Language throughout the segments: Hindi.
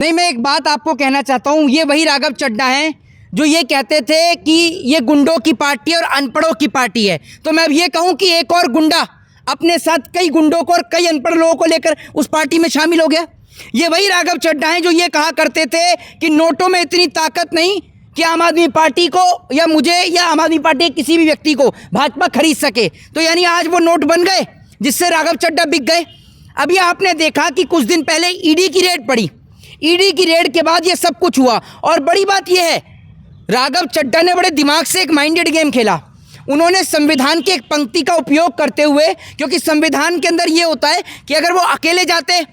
नहीं, मैं एक बात आपको कहना चाहता हूँ, ये वही राघव चड्ढा हैं जो ये कहते थे कि ये गुंडों की पार्टी और अनपढ़ों की पार्टी है। तो मैं अब ये कहूँ कि एक और गुंडा अपने साथ कई गुंडों को और कई अनपढ़ लोगों को लेकर उस पार्टी में शामिल हो गया। ये वही राघव चड्ढा हैं जो ये कहा करते थे कि नोटों में इतनी ताकत नहीं कि आम आदमी पार्टी को या मुझे या आम आदमी पार्टी के किसी भी व्यक्ति को भाजपा खरीद सके। तो यानी आज वो नोट बन गए जिससे राघव चड्ढा बिक गए। अभी आपने देखा कि कुछ दिन पहले ईडी की रेड पड़ी, ईडी की रेड के बाद ये सब कुछ हुआ। और बड़ी बात यह है, राघव चड्ढा ने बड़े दिमाग से एक माइंडेड गेम खेला। उन्होंने संविधान की एक पंक्ति का उपयोग करते हुए, क्योंकि संविधान के अंदर ये होता है कि अगर वो अकेले जाते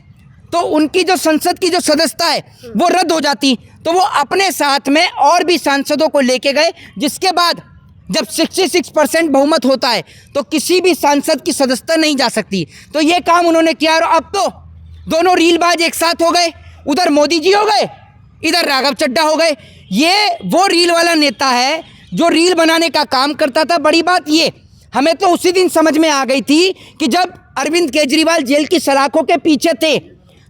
तो उनकी जो संसद की जो सदस्यता है वो रद्द हो जाती, तो वो अपने साथ में और भी सांसदों को लेके गए, जिसके बाद जब 66% बहुमत होता है तो किसी भी सांसद की सदस्यता नहीं जा सकती। तो ये काम उन्होंने किया और अब तो दोनों रीलबाज एक साथ हो गए, उधर मोदी जी हो गए, इधर राघव चड्ढा हो गए। ये वो रील वाला नेता है जो रील बनाने का काम करता था। बड़ी बात ये हमें तो उसी दिन समझ में आ गई थी कि जब अरविंद केजरीवाल जेल की सलाखों के पीछे थे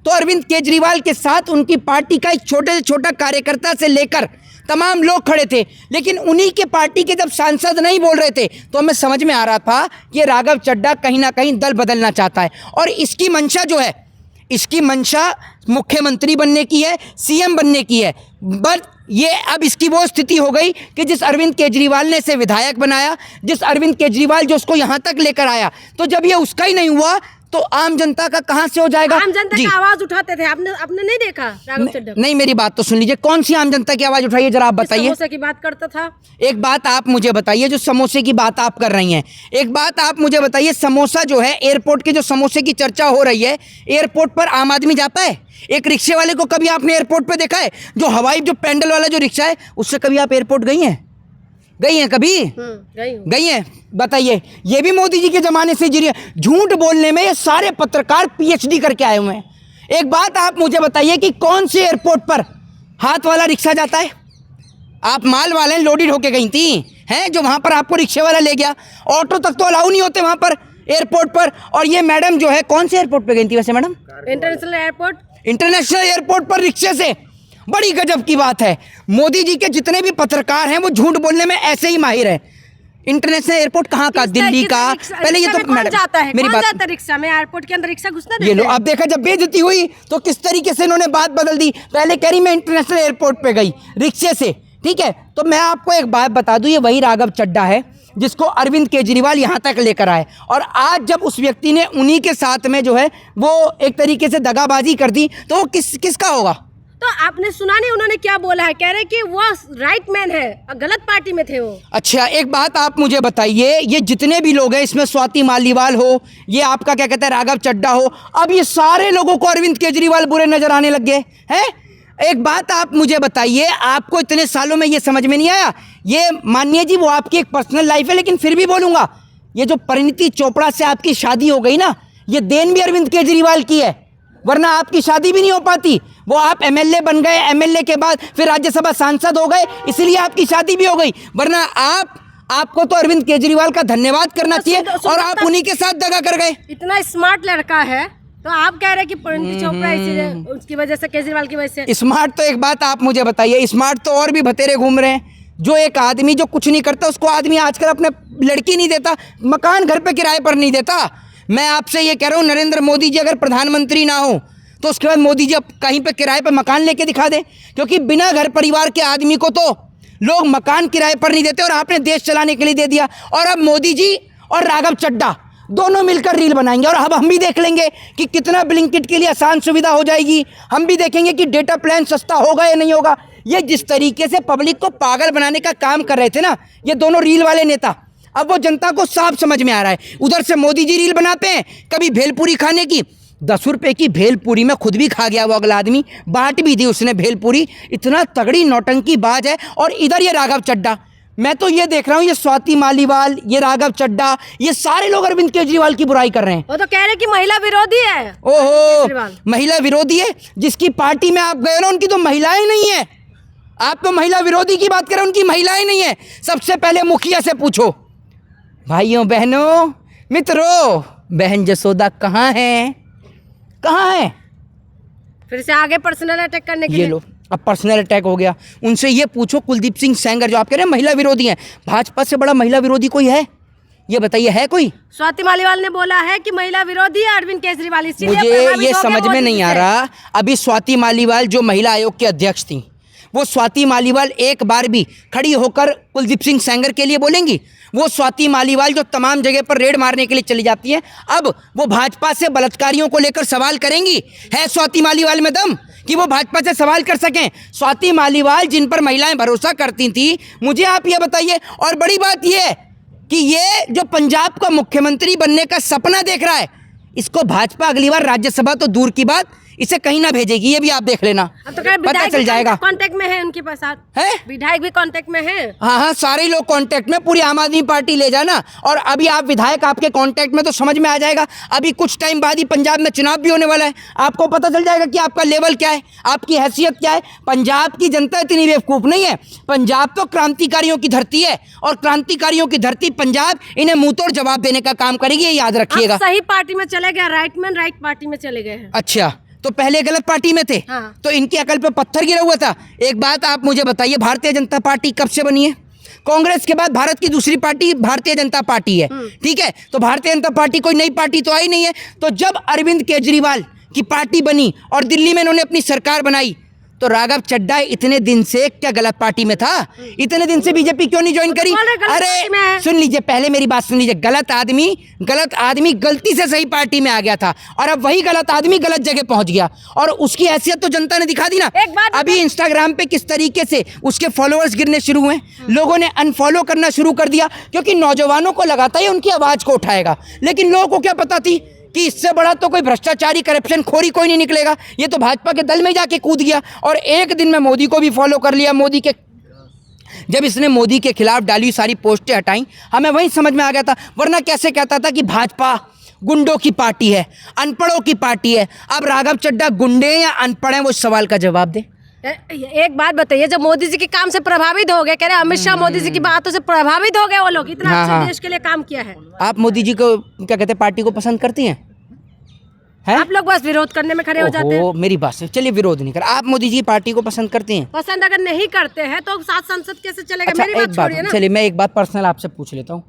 तो अरविंद केजरीवाल के साथ उनकी पार्टी का एक छोटे से छोटा कार्यकर्ता से लेकर तमाम लोग खड़े थे, लेकिन उन्हीं के पार्टी के जब सांसद नहीं बोल रहे थे तो हमें समझ में आ रहा था कि राघव चड्ढा कहीं ना कहीं दल बदलना चाहता है। और इसकी मंशा जो है, इसकी मंशा मुख्यमंत्री बनने की है, सीएम बनने की है। बट ये अब इसकी वो स्थिति हो गई कि जिस अरविंद केजरीवाल ने इसे विधायक बनाया, जिस अरविंद केजरीवाल जो उसको यहाँ तक लेकर आया, तो जब ये उसका ही नहीं हुआ तो आम जनता का कहां से हो जाएगा। आम जनता की आवाज उठाते थे, आपने नहीं देखा राघव चड्ढा? नहीं, मेरी बात तो सुन लीजिए, कौन सी आम जनता की आवाज उठाइए जरा आप बताइए। समोसे की बात करता था। एक बात आप मुझे बताइए, जो समोसे की बात आप कर रही हैं, एक बात आप मुझे बताइए, समोसा जो है एयरपोर्ट के जो समोसे की चर्चा हो रही है, एयरपोर्ट पर आम आदमी जाता है? एक रिक्शे वाले को कभी आपने एयरपोर्ट पे देखा है? जो हवाई जो पैंडल वाला जो रिक्शा है उससे कभी आप एयरपोर्ट गई हैं? गई हैं कभी? गई हैं? बताइए। ये भी मोदी जी के ज़माने से जी, झूठ बोलने में ये सारे पत्रकार पीएचडी करके आए हुए हैं। एक बात आप मुझे बताइए कि कौन से एयरपोर्ट पर हाथ वाला रिक्शा जाता है? आप माल वाले लोडेड होके गई थी हैं, जो वहाँ पर आपको रिक्शे वाला ले गया। ऑटो तक तो अलाउ नहीं होते वहाँ पर एयरपोर्ट पर। और ये मैडम जो है कौन से एयरपोर्ट पर गई थी वैसे madam? International airport. International airport पर रिक्शे से। बड़ी गजब की बात है। मोदी जी के जितने भी पत्रकार हैं वो झूठ बोलने में ऐसे ही माहिर हैं। इंटरनेशनल एयरपोर्ट कहाँ का? दिल्ली का। पहले ये तो मैडम मेरी बात, रिक्शा में एयरपोर्ट के अंदर रिक्शा घुसना ये लो, अब देखा जब बेइज्जती हुई तो किस तरीके से इन्होंने बात बदल दी। पहले कह रही मैं इंटरनेशनल एयरपोर्ट पे गई रिक्शे से, ठीक है। तो मैं आपको एक बात बता दूं, ये वही राघव चड्ढा है जिसको अरविंद केजरीवाल यहाँ तक लेकर आए। और आज जब उस व्यक्ति ने उन्हीं के साथ में जो है वो एक तरीके से दगाबाजी कर दी तो वो किसका होगा? तो आपने सुना नहीं उन्होंने क्या बोला है? कह रहे कि वो राइट मैन है, गलत पार्टी में थे वो। अच्छा, एक बात आप मुझे बताइए, ये जितने भी लोग हैं, इसमें स्वाति मालीवाल हो, ये आपका क्या कहते हैं राघव चड्ढा हो, अब ये सारे लोगों को अरविंद केजरीवाल बुरे नजर आने लग गए हैं। एक बात आप मुझे बताइए, आपको इतने सालों में ये समझ में नहीं आया? ये मानिए जी वो आपकी एक पर्सनल लाइफ है, लेकिन फिर भी बोलूँगा, ये जो परिणीति चोपड़ा से आपकी शादी हो गई ना, ये देन भी अरविंद केजरीवाल की है, वरना आपकी शादी भी नहीं हो पाती। वो आप एमएलए बन गए, एमएलए के बाद फिर राज्यसभा सांसद हो गए, इसलिए आपकी शादी भी हो गई, वरना आपको तो अरविंद केजरीवाल का धन्यवाद करना चाहिए और आप उन्हीं के साथ दगा कर गए। इतना स्मार्ट लड़का है तो आप कह रहे हैं कि परिणीति चोपड़ा इसी उसकी वजह से, केजरीवाल की वजह से स्मार्ट। तो एक बात आप मुझे बताइए, स्मार्ट तो और भी बतेरे घूम रहे हैं। जो एक आदमी जो कुछ नहीं करता उसको आदमी आजकल अपने लड़की नहीं देता, मकान घर पे किराए पर नहीं देता। मैं आपसे ये कह रहा हूँ, नरेंद्र मोदी जी अगर प्रधानमंत्री ना हो तो उसके बाद मोदी जी अब कहीं पे किराए पर मकान लेके दिखा दें, क्योंकि बिना घर परिवार के आदमी को तो लोग मकान किराए पर नहीं देते और आपने देश चलाने के लिए दे दिया। और अब मोदी जी और राघव चड्ढा दोनों मिलकर रील बनाएंगे और अब हम भी देख लेंगे कि कितना ब्लिंकिट के लिए आसान सुविधा हो जाएगी। हम भी देखेंगे कि डेटा प्लान सस्ता होगा या नहीं होगा। ये जिस तरीके से पब्लिक को पागल बनाने का काम कर रहे थे ना ये दोनों रील वाले नेता, अब वो जनता को साफ समझ में आ रहा है। उधर से मोदी जी रील बनाते हैं कभी भेलपूरी खाने की, 10 रुपए की भेलपूरी में खुद भी खा गया वो अगला आदमी, बांट भी दी उसने भेलपूरी, इतना तगड़ी नौटंकी बाज है। और इधर ये राघव चड्ढा, मैं तो ये देख रहा हूँ, ये स्वाति मालीवाल, ये राघव चड्ढा, ये सारे लोग अरविंद केजरीवाल की बुराई कर रहे हैं। वो तो कह रहे कि महिला विरोधी है। ओहो, महिला विरोधी है? जिसकी पार्टी में आप गए ना उनकी तो महिलाएं नहीं है। आप तो महिला विरोधी की बात करें, उनकी महिलाएं नहीं है। सबसे पहले मुखिया से पूछो, भाइयों बहनों मित्रों, बहन जसोदा कहाँ है? कहाँ है? फिर से आगे पर्सनल अटैक करने के ये लिए। लो, अब पर्सनल अटैक हो गया। उनसे ये पूछो, कुलदीप सिंह सेंगर जो आप कह रहे हैं महिला विरोधी हैं, भाजपा से बड़ा महिला विरोधी कोई है? ये बताइए, है कोई? स्वाति मालीवाल ने बोला है कि महिला विरोधी है अरविंद केजरीवाल, इसीलिए मुझे प्रभावित ये हो गए समझ में मोदी नहीं जी आ से। रहा। अभी स्वाति मालीवाल जो महिला आयोग के अध्यक्ष थी, वो स्वाति मालीवाल एक बार भी खड़ी होकर कुलदीप सिंह सेंगर के लिए बोलेंगी? वो स्वाति मालीवाल जो तमाम जगह पर रेड मारने के लिए चली जाती है, अब वो भाजपा से बलात्कारियों को लेकर सवाल करेंगी? है स्वाति मालीवाल में दम कि वो भाजपा से सवाल कर सकें? स्वाति मालीवाल जिन पर महिलाएं भरोसा करती थी, मुझे आप ये बताइए। और बड़ी बात ये है कि ये जो पंजाब का मुख्यमंत्री बनने का सपना देख रहा है, इसको भाजपा अगली बार राज्यसभा तो दूर की बात, इसे कहीं ना भेजेगी। ये भी आप देख लेना, अब तो कहीं पता विधायक चल जाएगा। कांटेक्ट में है उनके पास, है विधायक भी कांटेक्ट में है। हाँ हाँ, सारे लोग कांटेक्ट में, पूरी आम आदमी पार्टी ले जाना। और अभी आप विधायक आपके कांटेक्ट में, तो समझ में आ जाएगा। अभी कुछ टाइम बाद ही पंजाब में चुनाव भी होने वाला है, आपको पता चल जाएगा कि आपका लेवल क्या है, आपकी हैसियत क्या है। पंजाब की जनता इतनी बेवकूफ़ नहीं है। पंजाब तो क्रांतिकारियों की धरती है, और क्रांतिकारियों की धरती पंजाब इन्हें मुंह तोड़ जवाब देने का काम करेगी, ये याद रखिएगा। आप सही पार्टी में चले गए, राइट मैन राइट पार्टी में चले गए हैं। अच्छा, तो पहले गलत पार्टी में थे। हाँ। तो इनकी अकल पे पत्थर गिरा हुआ था। एक बात आप मुझे बताइए, भारतीय जनता पार्टी कब से बनी है? कांग्रेस के बाद भारत की दूसरी पार्टी भारतीय जनता पार्टी है, ठीक है। तो भारतीय जनता पार्टी कोई नई पार्टी तो आई नहीं है। तो जब अरविंद केजरीवाल की पार्टी बनी और दिल्ली में इन्होंने अपनी सरकार बनाई, तो राघव चड्ढा इतने दिन से क्या गलत पार्टी में था? इतने दिन से बीजेपी क्यों नहीं ज्वाइन करी? अरे सुन लीजिए, पहले मेरी बात सुन लीजिए। गलत आदमी गलती से सही पार्टी में आ गया था, और अब वही गलत आदमी गलत जगह पहुंच गया, और उसकी हैसियत तो जनता ने दिखा दी ना। अभी इंस्टाग्राम पे किस तरीके से उसके फॉलोअर्स गिरने शुरू हुए, लोगों ने अनफॉलो करना शुरू कर दिया, क्योंकि नौजवानों को लगाता है उनकी आवाज को उठाएगा। लेकिन लोगों को क्या पता थी कि इससे बड़ा तो कोई भ्रष्टाचारी करप्शन खोरी कोई नहीं निकलेगा। ये तो भाजपा के दल में जाके कूद गया, और एक दिन में मोदी को भी फॉलो कर लिया। मोदी के जब इसने मोदी के खिलाफ डाली सारी पोस्टें हटाई, हमें वही समझ में आ गया था। वरना कैसे कहता था कि भाजपा गुंडों की पार्टी है, अनपढ़ों की पार्टी है। अब राघव चड्ढा गुंडे या अनपढ़ हैं, वो सवाल का जवाब दे। एक बात बताइए, जब मोदी जी के काम से प्रभावित हो गए, कह रहे अमित शाह मोदी जी की बातों से प्रभावित हो गए, वो लोग इतना अच्छा देश के लिए काम किया है। आप मोदी जी को क्या कहते हैं, पार्टी को पसंद करती हैं? आप लोग बस विरोध करने में खड़े हो जाते हैं। मेरी बात से चलिए, विरोध नहीं कर। आप मोदी जी की पार्टी को पसंद करते हैं? पसंद अगर नहीं करते हैं तो सात संसद कैसे चलेगा? अच्छा, मेरी बात छोड़िए ना। चलिए मैं एक बात पर्सनल आपसे पूछ लेता हूँ।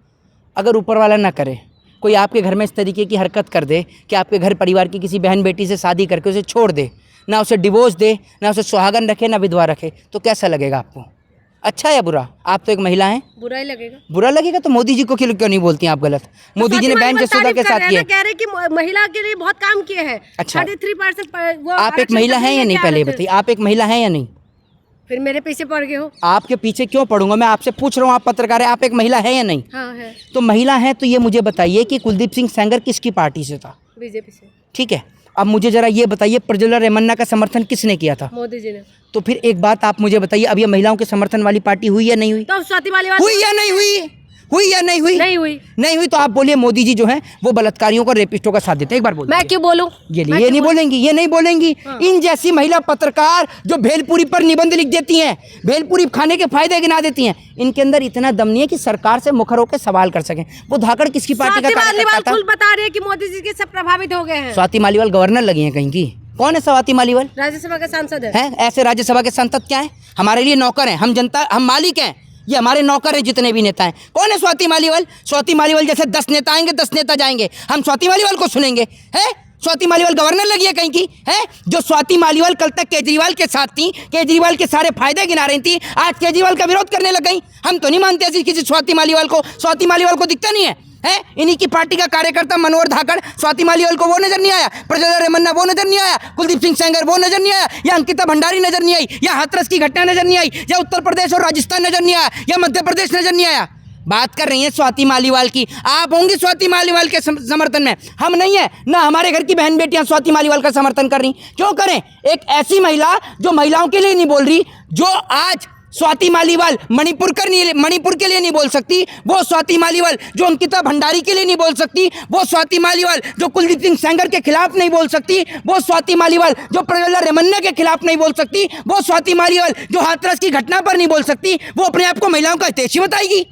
अगर ऊपर वाला ना करे, कोई आपके घर में इस तरीके की हरकत कर दे कि आपके घर परिवार की किसी बहन बेटी से शादी करके उसे छोड़ दे, ना उसे डिवोर्स दे, ना उसे सुहागन रखे, ना विधवा रखे, तो कैसा लगेगा आपको? अच्छा या बुरा? आप तो एक महिला हैं। बुरा ही लगेगा। बुरा लगेगा तो मोदी जी को क्यों नहीं बोलती हैं आप गलत? मोदी जी ने बहन जसोदा के साथ किया। कह रहे कि महिला के लिए बहुत काम किए हैं। अच्छा, 33% आप एक महिला हैं या नहीं? पहले बताइए, आप एक महिला हैं या नहीं? फिर मेरे पीछे पड़ गए हो। आपके पीछे क्यों पड़ूंगा? मैं आपसे पूछ रहा हूँ, आप पत्रकार हैं, आप एक महिला है या नहीं? हाँ है। तो महिला है तो ये मुझे बताइए कि कुलदीप सिंह सेंगर किसकी पार्टी से था? बीजेपी से। ठीक है, अब मुझे जरा ये बताइए, प्रज्वला रेमन्ना का समर्थन किसने किया था? मोदी जी ने। तो फिर एक बात आप मुझे बताइए, अब ये महिलाओं के समर्थन वाली पार्टी हुई या नहीं हुई? तो स्वाति मालीवाल हुई या नहीं हुई? हुई या नहीं हुई? नहीं हुई। नहीं हुई तो आप बोलिए मोदी जी जो हैं वो बलात्कारियों को, रेपिस्टों का साथ देते हैं। एक बार बोलिए। मैं क्यों बोलूं? ये नहीं बोलेंगी, ये नहीं बोलेंगी। इन जैसी महिला पत्रकार जो भेलपुरी पर निबंध लिख देती हैं, भेलपुरी खाने के फायदे गिना देती हैं, इनके अंदर इतना दम नहीं है कि सरकार से मुखर होकर सवाल कर सकें। वो धाकड़ किसकी पार्टी का कार्यकर्ता था? खुद बता रहे हैं कि मोदी जी के सब प्रभावित हो गए हैं। स्वाति मालीवाल गवर्नर लगी हैं कहीं की? कौन है स्वाति मालीवाल? राज्यसभा के सांसद है। ऐसे राज्यसभा के सांसद क्या है? हमारे लिए नौकर हैं, हम जनता, हम मालिक हैं, ये हमारे नौकर हैं जितने भी नेता हैं। कौन है स्वाति मालीवाल? स्वाति मालीवाल जैसे 10 नेता आएंगे, 10 नेता जाएंगे, हम स्वाति मालीवाल को सुनेंगे? है स्वाति मालीवाल गवर्नर लगी है कहीं की? है जो स्वाति मालीवाल कल तक केजरीवाल के साथ थी, केजरीवाल के सारे फायदे गिना रही थी, आज केजरीवाल का विरोध करने लग गई। हम तो नहीं मानते ऐसी किसी स्वाति मालीवाल को। स्वाति मालीवाल को दिखता नहीं है? इन्हीं की पार्टी का कार्यकर्ता मनोहर धाकड़, स्वाति मालीवाल को वो नजर नहीं आया? प्रज्वला रेमन्ना वो नजर नहीं आया? कुलदीप सिंह सेंगर वो नजर नहीं आया? या अंकिता भंडारी नजर नहीं आई? या हाथरस की घटना नजर नहीं आई? या उत्तर प्रदेश और राजस्थान नजर नहीं आया? या मध्य प्रदेश नजर नहीं आया? बात कर रही हैं स्वाति मालीवाल की। आप होंगी स्वाति मालीवाल के समर्थन में, हम नहीं है ना। हमारे घर की बहन बेटियां स्वाति मालीवाल का समर्थन कर रही। क्यों करें? एक ऐसी महिला जो महिलाओं के लिए नहीं बोल रही, जो आज स्वाति मालीवाल मणिपुर के लिए नहीं बोल सकती, वो स्वाति मालीवाल जो अंकिता भंडारी के लिए नहीं बोल सकती, वो स्वाति मालीवाल जो कुलदीप सिंह सेंगर के खिलाफ नहीं बोल सकती, वो स्वाति मालीवाल जो प्रज्वला रेमन्ना के खिलाफ नहीं बोल सकती, वो स्वाति मालीवाल जो हाथरस की घटना पर नहीं बोल सकती, वो अपने आप को महिलाओं का हितैषी बताएगी।